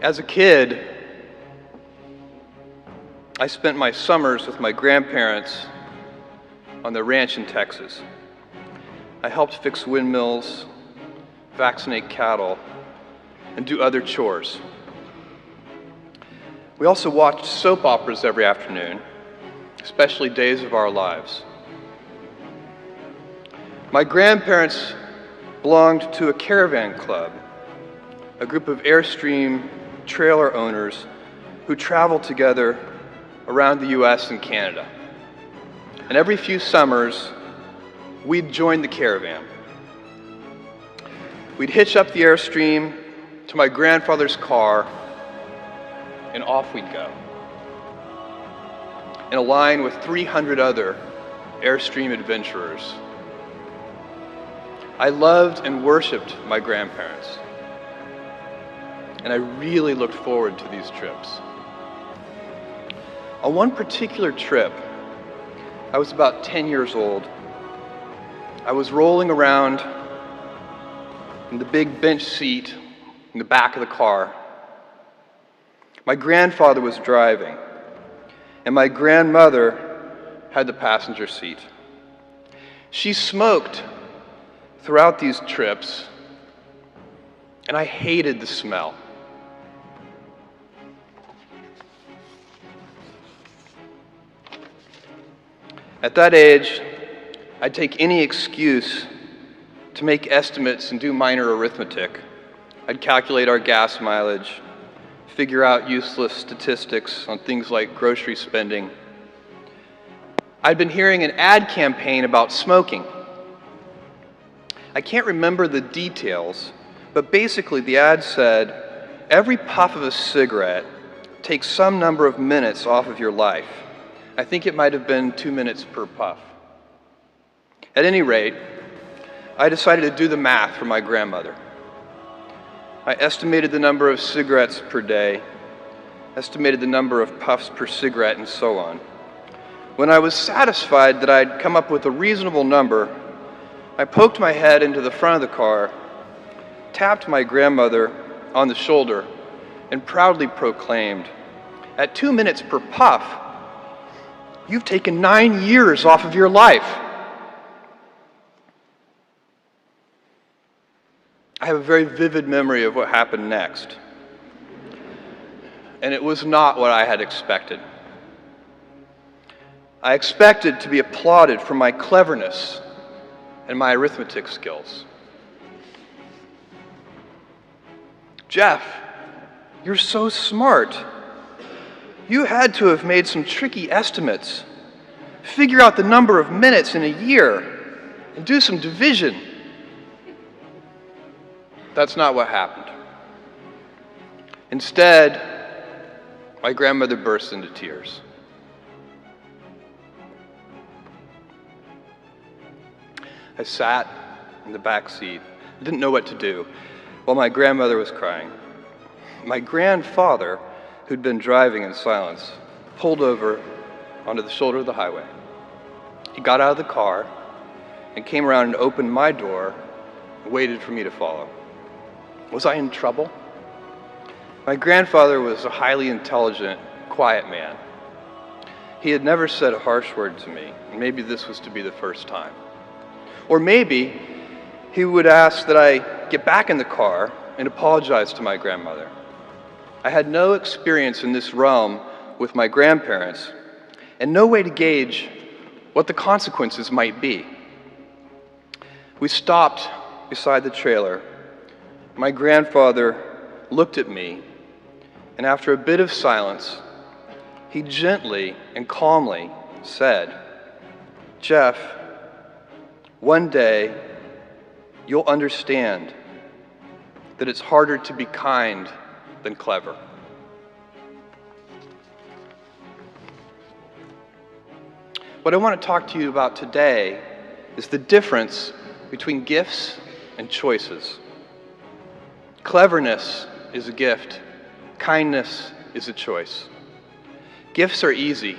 As a kid, I spent my summers with my grandparents on the ranch in Texas. I helped fix windmills, vaccinate cattle, and do other chores. We also watched soap operas every afternoon, especially Days of Our Lives. My grandparents belonged to a caravan club, a group of Airstream trailer owners who traveled together around the US and Canada. And every few summers, we'd join the caravan. We'd hitch up the Airstream to my grandfather's car, and off we'd go, in a line with 300 other Airstream adventurers. I loved and worshiped my grandparents, and I really looked forward to these trips. On one particular trip, I was about 10 years old. I was rolling around in the big bench seat in the back of the car. My grandfather was driving, and my grandmother had the passenger seat. She smoked throughout these trips, and I hated the smell. At that age, I'd take any excuse to make estimates and do minor arithmetic. I'd calculate our gas mileage, figure out useless statistics on things like grocery spending. I'd been hearing an ad campaign about smoking. I can't remember the details, but basically the ad said, every puff of a cigarette takes some number of minutes off of your life. I think it might have been 2 minutes per puff. At any rate, I decided to do the math for my grandmother. I estimated the number of cigarettes per day, estimated the number of puffs per cigarette, and so on. When I was satisfied that I'd come up with a reasonable number, I poked my head into the front of the car, tapped my grandmother on the shoulder, and proudly proclaimed, "At 2 minutes per puff, you've taken 9 years off of your life." I have a very vivid memory of what happened next. And it was not what I had expected. I expected to be applauded for my cleverness and my arithmetic skills. "Jeff, you're so smart. You had to have made some tricky estimates. Figure out the number of minutes in a year and do some division." That's not what happened. Instead, my grandmother burst into tears. I sat in the back seat. I didn't know what to do while my grandmother was crying. My grandfather, who'd been driving in silence, pulled over onto the shoulder of the highway. He got out of the car and came around and opened my door and waited for me to follow. Was I in trouble? My grandfather was a highly intelligent, quiet man. He had never said a harsh word to me, and maybe this was to be the first time. Or maybe he would ask that I get back in the car and apologize to my grandmother. I had no experience in this realm with my grandparents, and no way to gauge what the consequences might be. We stopped beside the trailer. My grandfather looked at me, and after a bit of silence, he gently and calmly said, "Jeff, one day you'll understand that it's harder to be kind than clever." What I want to talk to you about today is the difference between gifts and choices. Cleverness is a gift. Kindness is a choice. Gifts are easy.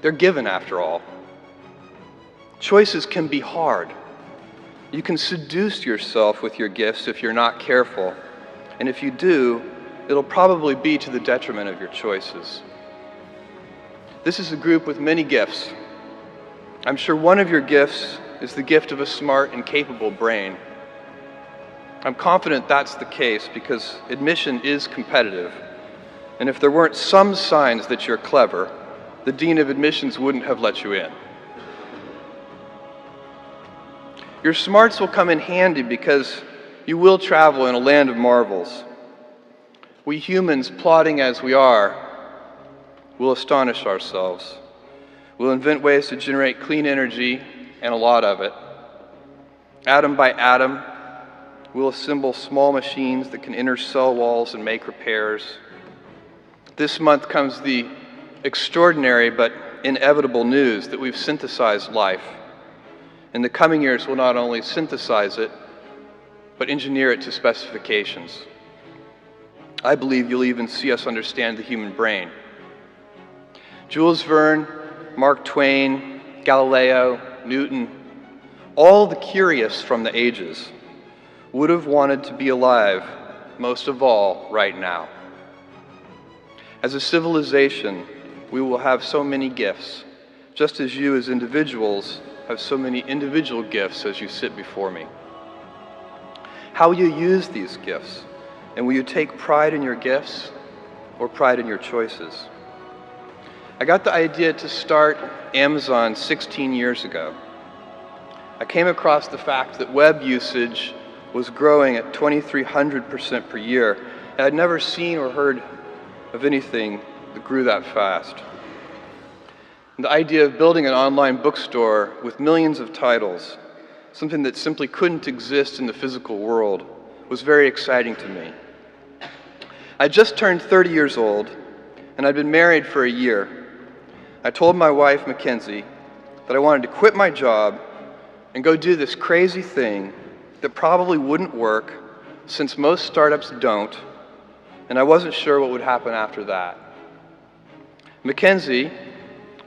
They're given after all. Choices can be hard. You can seduce yourself with your gifts if you're not careful. And if you do, it'll probably be to the detriment of your choices. This is a group with many gifts. I'm sure one of your gifts is the gift of a smart and capable brain. I'm confident that's the case because admission is competitive. And if there weren't some signs that you're clever, the dean of admissions wouldn't have let you in. Your smarts will come in handy because you will travel in a land of marvels. We humans, plodding as we are, will astonish ourselves. We'll invent ways to generate clean energy, and a lot of it. Atom by atom, we'll assemble small machines that can enter cell walls and make repairs. This month comes the extraordinary but inevitable news that we've synthesized life. In the coming years, we'll not only synthesize it, but engineer it to specifications. I believe you'll even see us understand the human brain. Jules Verne, Mark Twain, Galileo, Newton, all the curious from the ages would have wanted to be alive, most of all, right now. As a civilization, we will have so many gifts, just as you as individuals have so many individual gifts as you sit before me. How will you use these gifts? And will you take pride in your gifts or pride in your choices? I got the idea to start Amazon 16 years ago. I came across the fact that web usage was growing at 2,300% per year, and I'd never seen or heard of anything that grew that fast. And the idea of building an online bookstore with millions of titles, something that simply couldn't exist in the physical world, was very exciting to me. I just turned 30 years old, and I'd been married for a year. I told my wife, Mackenzie, that I wanted to quit my job and go do this crazy thing that probably wouldn't work, since most startups don't, and I wasn't sure what would happen after that. Mackenzie,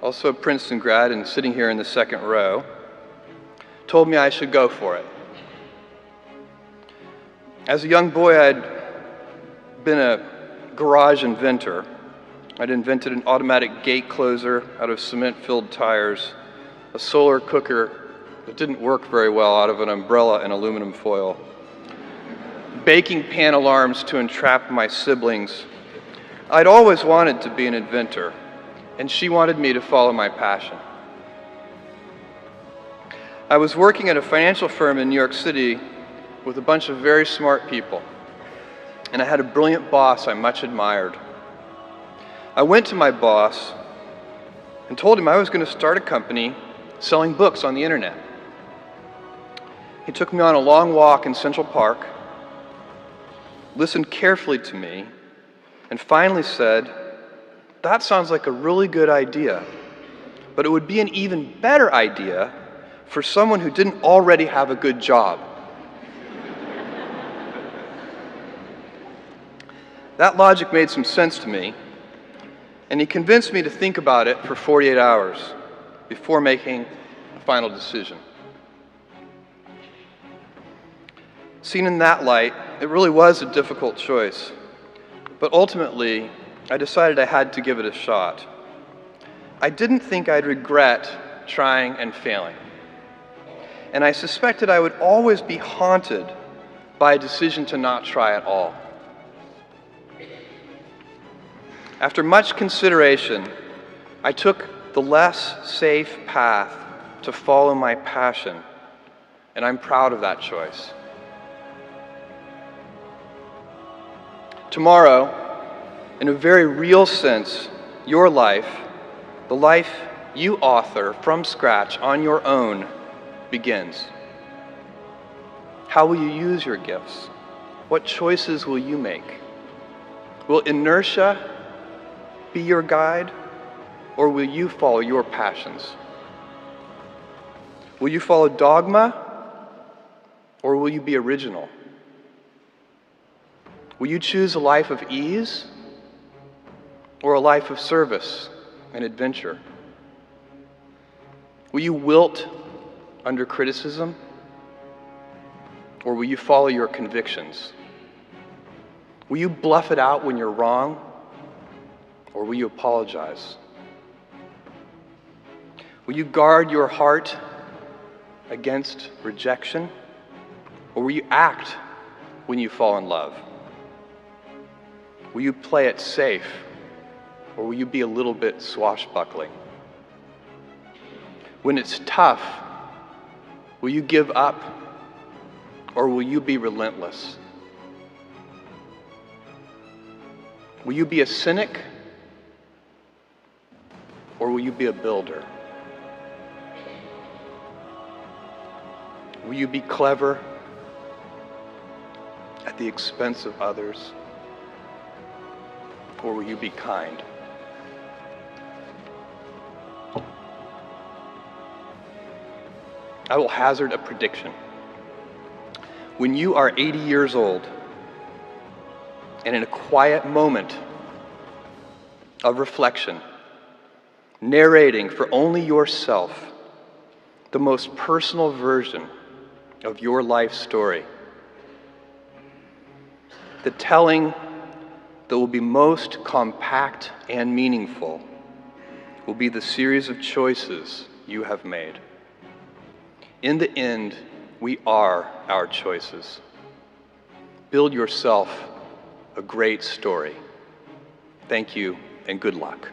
also a Princeton grad and sitting here in the second row, told me I should go for it. As a young boy, I'd been a garage inventor. I'd invented an automatic gate closer out of cement-filled tires, a solar cooker that didn't work very well out of an umbrella and aluminum foil, baking pan alarms to entrap my siblings. I'd always wanted to be an inventor, and she wanted me to follow my passion. I was working at a financial firm in New York City with a bunch of very smart people, and I had a brilliant boss I much admired. I went to my boss and told him I was going to start a company selling books on the internet. He took me on a long walk in Central Park, listened carefully to me, and finally said, "That sounds like a really good idea, but it would be an even better idea for someone who didn't already have a good job." That logic made some sense to me, and he convinced me to think about it for 48 hours before making a final decision. Seen in that light, it really was a difficult choice, but ultimately, I decided I had to give it a shot. I didn't think I'd regret trying and failing, and I suspected I would always be haunted by a decision to not try at all. After much consideration, I took the less safe path to follow my passion, and I'm proud of that choice. Tomorrow, in a very real sense, your life, the life you author from scratch on your own, begins. How will you use your gifts? What choices will you make? Will inertia be your guide, or will you follow your passions? Will you follow dogma, or will you be original? Will you choose a life of ease, or a life of service and adventure? Will you wilt under criticism, or will you follow your convictions? Will you bluff it out when you're wrong, or will you apologize? Will you guard your heart against rejection, or will you act when you fall in love? Will you play it safe, or will you be a little bit swashbuckling? When it's tough, will you give up, or will you be relentless? Will you be a cynic, or will you be a builder? Will you be clever at the expense of others, or will you be kind? I will hazard a prediction. When you are 80 years old, and in a quiet moment of reflection, narrating for only yourself the most personal version of your life story, the telling that will be most compact and meaningful will be the series of choices you have made. In the end, we are our choices. Build yourself a great story. Thank you, and good luck.